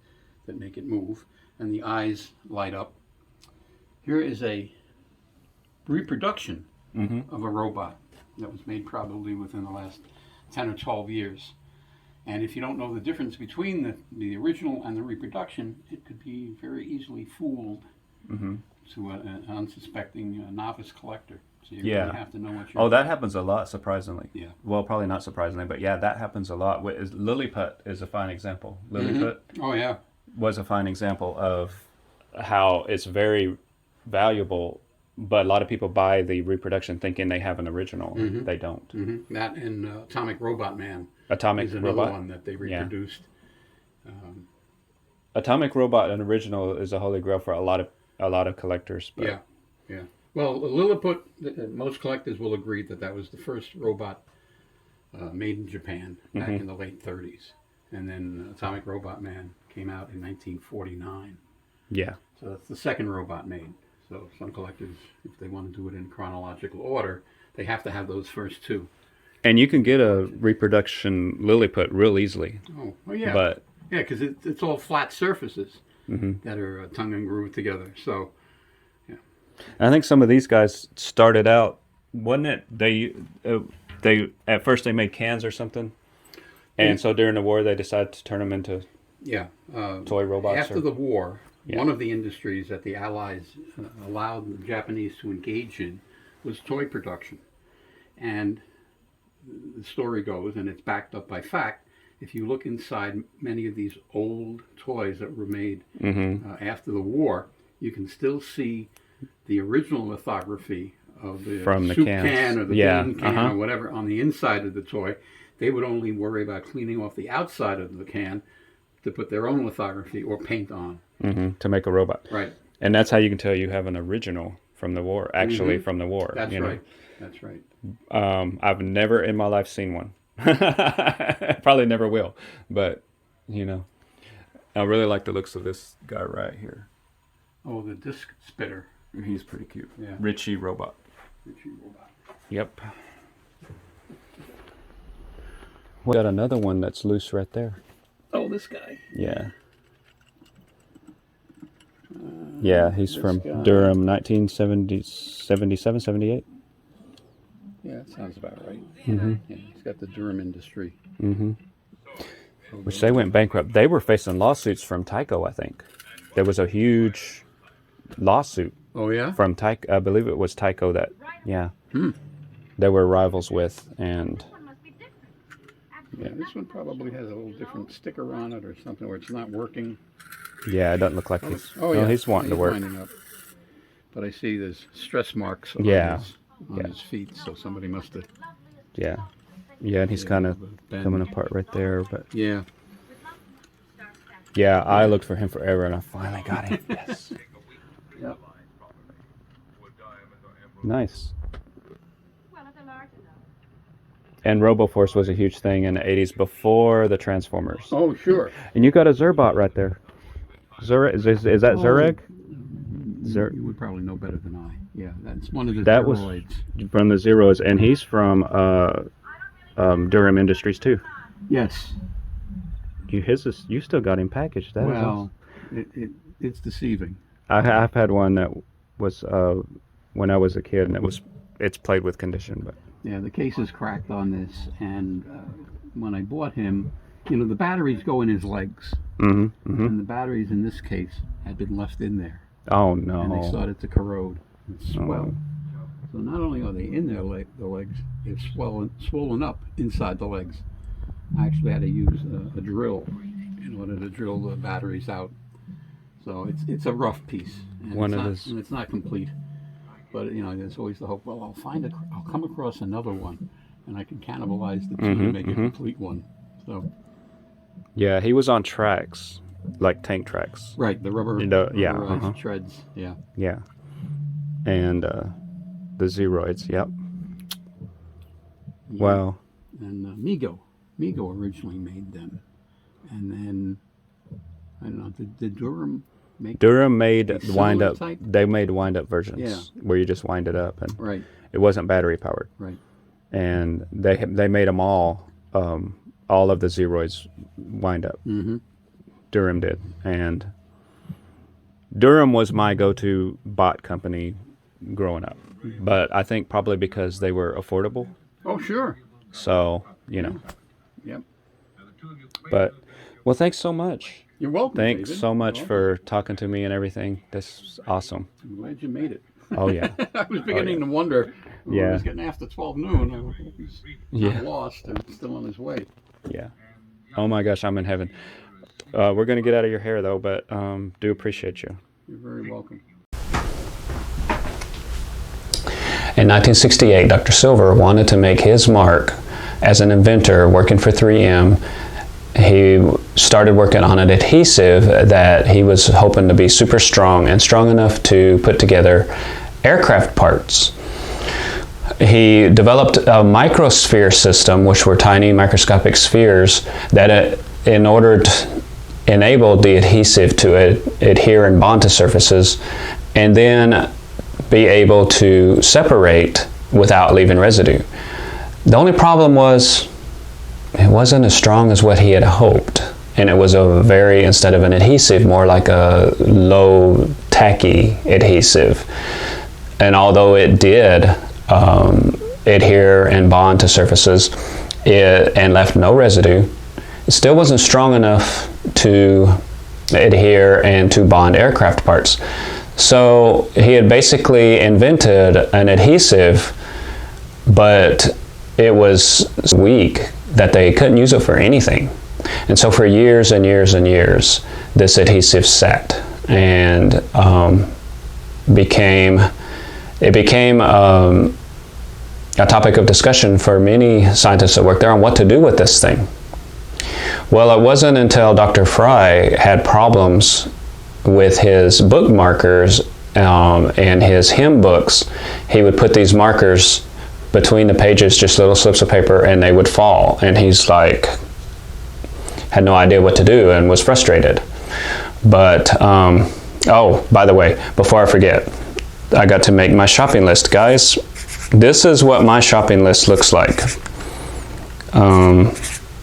that make it move, and the eyes light up. Here is a reproduction of a robot that was made probably within the last 10 or 12 years. And if you don't know the difference between the original and the reproduction, it could be very easily fooled to an unsuspecting novice collector. So you really have to know what you're... Oh, that happens a lot, surprisingly. Yeah. Well, probably not surprisingly, but yeah, that happens a lot. Lilliput is a fine example. Lilliput Oh, yeah. was a fine example of... How it's very valuable, but a lot of people buy the reproduction thinking they have an original. They don't. That and Atomic Robot Man Atomic is another Robot. one that they reproduced. Atomic Robot and original is a holy grail for a lot of collectors. But Yeah. Well, Lilliput, most collectors will agree that was the first robot made in Japan back in the late 30s. And then Atomic Robot Man came out in 1949. Yeah. So that's the second robot made. So some collectors, if they want to do it in chronological order, they have to have those first two. And you can get a reproduction Lilliput real easily. Oh, well, yeah. But yeah, because it's all flat surfaces that are tongue and groove together. So, yeah. I think some of these guys started out, wasn't it? They at first they made cans or something, and so during the war they decided to turn them into toy robots. After the war, one of the industries that the Allies allowed the Japanese to engage in was toy production, and the story goes, and it's backed up by fact. If you look inside many of these old toys that were made after the war, you can still see the original lithography of the from the soup cans. can or the bean can or whatever on the inside of the toy. They would only worry about cleaning off the outside of the can to put their own lithography or paint on. To make a robot. Right. And that's how you can tell you have an original from the war, actually from the war. That's you know? right. That's right. I've never in my life seen one. Probably never will. But, you know, I really like the looks of this guy right here. Oh, the disc spitter. He's pretty cute. Yeah. Richie Robot. Richie Robot. Yep. We got another one that's loose right there. Oh, this guy. Yeah. Yeah, he's from guy. Durham, 1977, 78. Yeah, that sounds about right. Yeah, he's got the Durham industry. Which they went bankrupt. They were facing lawsuits from Tyco, I think. There was a huge lawsuit Oh, yeah? from Tyco. I believe it was Tyco that, they were rivals with. And Yeah, this one probably has a little different sticker on it or something where it's not working. yeah, it doesn't look like he's, he's wanting to work. Winding up. But I see there's stress marks on, his feet, so somebody must have... Yeah. Yeah, and he's kind of coming apart right there. But Yeah. yeah, I looked for him forever, and I finally got him. Yes. Yep. Nice. And RoboForce was a huge thing in the 80s before the Transformers. Oh, sure. And you got a Zerbot right there. Is that Zureg? You would probably know better than I. Yeah, that's one of the That was Zeroids. from the Zeros, and he's from Durham Industries too. Yes. You still got him packaged. That is Well, awesome. it's deceiving. I've had one that was when I was a kid, and it's played with condition, but Yeah, the case is cracked on this, and when I bought him, you know, the batteries go in his legs, and the batteries in this case had been left in there, oh no, and they started to corrode and swell. So not only are they in their the legs, they've swollen up inside the legs. I actually had to use a drill in order to drill the batteries out. So it's a rough piece, and it's not complete. But you know, there's always the hope. Well, I'll come across another one, and I can cannibalize the two to make a complete one. So. Yeah, he was on tracks, like tank tracks. Right, the rubber treads. Yeah. Yeah, and the Zeroids. Yep. Yeah. Wow. And Mego originally made them, and then I don't know. Did Durham make? Durham made wind up. type? They made wind up versions where you just wind it up, and Right. it wasn't battery powered. Right. And they made them all of the Zeroids wind up. Durham did, and Durham was my go-to bot company growing up. But I think probably because they were affordable. Oh, sure. So, you know. Yep. But, well, thanks so much. You're welcome. Thanks David. so much You're for talking to me and everything. This is awesome. I'm glad you made it. Oh, yeah. I was beginning to wonder. Yeah. It was getting after 12 noon. I hope he's not lost and still on his way. Yeah. Oh, my gosh, I'm in heaven. We're going to get out of your hair, though, but do appreciate you. You're very welcome. In 1968, Dr. Silver wanted to make his mark as an inventor working for 3M. He started working on an adhesive that he was hoping to be super strong and strong enough to put together aircraft parts. He developed a microsphere system, which were tiny microscopic spheres that in order enabled the adhesive to adhere and bond to surfaces, and then be able to separate without leaving residue. The only problem was it wasn't as strong as what he had hoped, and it was instead of an adhesive, more like a low tacky adhesive. And although it did adhere and bond to surfaces and left no residue, it still wasn't strong enough to adhere and to bond aircraft parts. So he had basically invented an adhesive, but it was weak that they couldn't use it for anything. And so for years and years and years, this adhesive sat and became a topic of discussion for many scientists that work there on what to do with this thing. Well, it wasn't until Dr. Fry had problems with his bookmarkers and his hymn books. He would put these markers between the pages, just little slips of paper, and they would fall. And he's like, had no idea what to do and was frustrated. But, oh, by the way, before I forget, I got to make my shopping list, guys. This is what my shopping list looks like.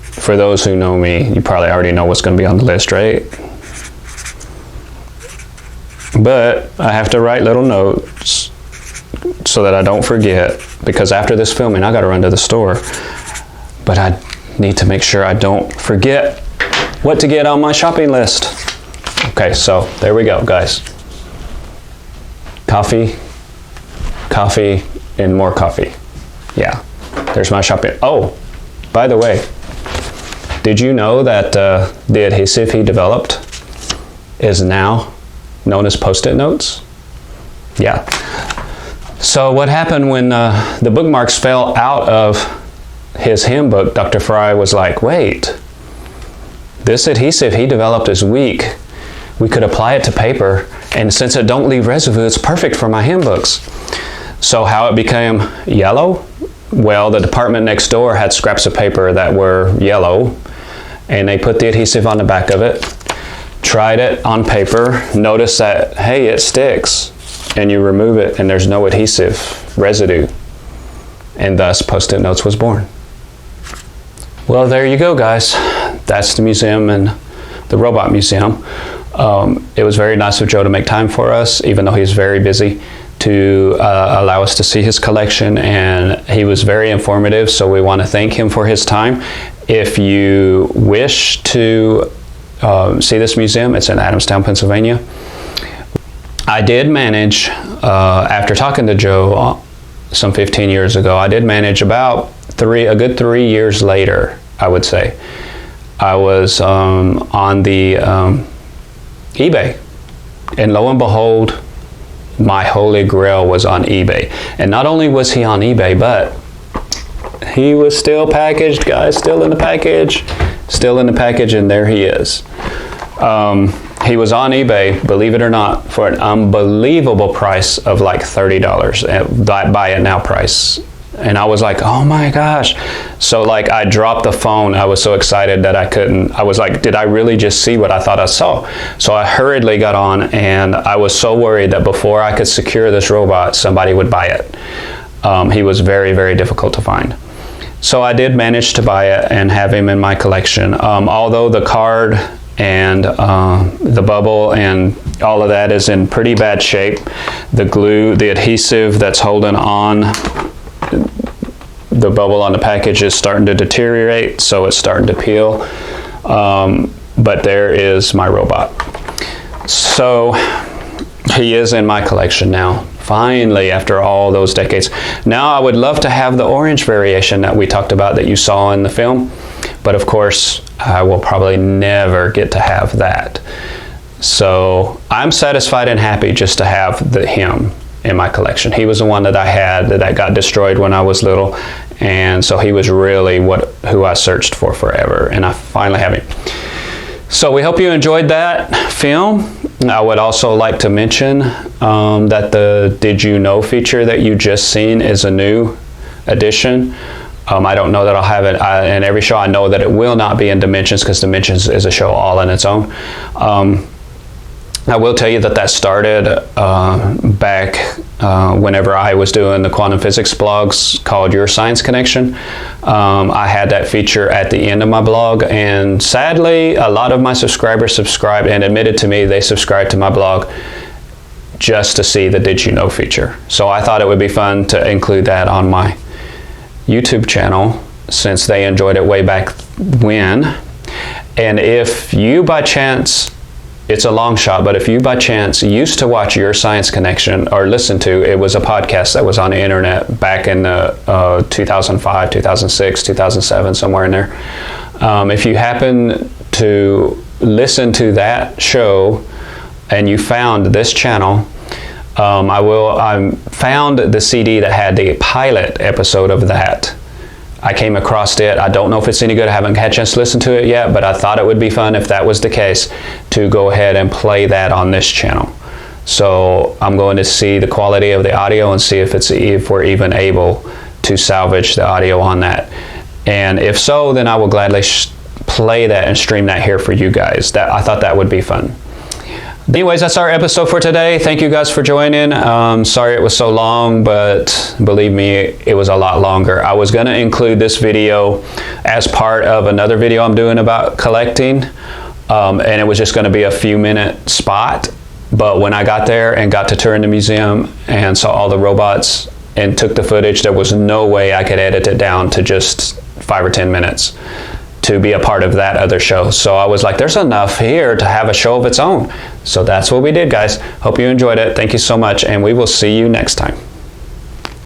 For those who know me, you probably already know what's going to be on the list, right? But I have to write little notes so that I don't forget, because after this filming, I got to run to the store. But I need to make sure I don't forget what to get on my shopping list. Okay, so there we go, guys. Coffee, and more coffee. Yeah, there's my shopping. Oh, by the way, did you know that the adhesive he developed is now known as Post-it notes? Yeah. So what happened when the bookmarks fell out of his hymn book, Dr. Fry was like, wait, this adhesive he developed is weak. We could apply it to paper, and since it don't leave residue, it's perfect for my hymn books. So how it became yellow? Well, the department next door had scraps of paper that were yellow, and they put the adhesive on the back of it, tried it on paper, noticed that, hey, it sticks, and you remove it, and there's no adhesive residue, and thus Post-it Notes was born. Well, there you go, guys. That's the museum and the Robot Museum. It was very nice of Joe to make time for us, even though he's very busy, to allow us to see his collection, and he was very informative, so we want to thank him for his time. If you wish to see this museum, it's in Adamstown, Pennsylvania. I did manage, after talking to Joe some 15 years ago, I did manage about a good 3 years later, I would say. I was on the eBay, and lo and behold, my holy grail was on eBay. And not only was he on eBay, but he was still packaged, guys, still in the package, and there he is. He was on eBay, believe it or not, for an unbelievable price of like $30, buy it now price. And I was like, oh my gosh. So like I dropped the phone. I was so excited that I was like, did I really just see what I thought I saw? So I hurriedly got on, and I was so worried that before I could secure this robot, somebody would buy it. He was very, very difficult to find. So I did manage to buy it and have him in my collection. Although the card and the bubble and all of that is in pretty bad shape. The glue, the adhesive that's holding on the bubble on the package is starting to deteriorate, so it's starting to peel. But there is my robot. So he is in my collection now, finally, after all those decades. Now I would love to have the orange variation that we talked about that you saw in the film, but of course I will probably never get to have that. So I'm satisfied and happy just to have him in my collection. He was the one that I had that got destroyed when I was little, and so he was really who I searched for forever, and I finally have him. So we hope you enjoyed that film. I would also like to mention that the Did You Know feature that you just seen is a new addition. I don't know that I'll have it in every show. I know that it will not be in Dimensions, because Dimensions is a show all on its own. I will tell you that that started back whenever I was doing the quantum physics blogs called Your Science Connection. I had that feature at the end of my blog, and sadly, a lot of my subscribers subscribed and admitted to me they subscribed to my blog just to see the Did You Know feature. So I thought it would be fun to include that on my YouTube channel, since they enjoyed it way back when. And if you by chance, it's a long shot, but if you by chance used to watch Your Science Connection or listen to, it was a podcast that was on the internet back in 2005, 2006, 2007, somewhere in there. If you happen to listen to that show and you found this channel, I found the CD that had the pilot episode of that. I came across it. I don't know if it's any good. I haven't had a chance to listen to it yet, but I thought it would be fun, if that was the case, to go ahead and play that on this channel. So I'm going to see the quality of the audio and see if we're even able to salvage the audio on that. And if so, then I will gladly play that and stream that here for you guys. I thought that would be fun. Anyways, that's our episode for today. Thank you guys for joining. Sorry it was so long, but believe me, it was a lot longer. I was going to include this video as part of another video I'm doing about collecting, and it was just going to be a few minute spot. But when I got there and got to tour in the museum and saw all the robots and took the footage, there was no way I could edit it down to just 5 or 10 minutes to be a part of that other show. So I was like, there's enough here to have a show of its own. So that's what we did, guys. Hope you enjoyed it. Thank you so much, and we will see you next time.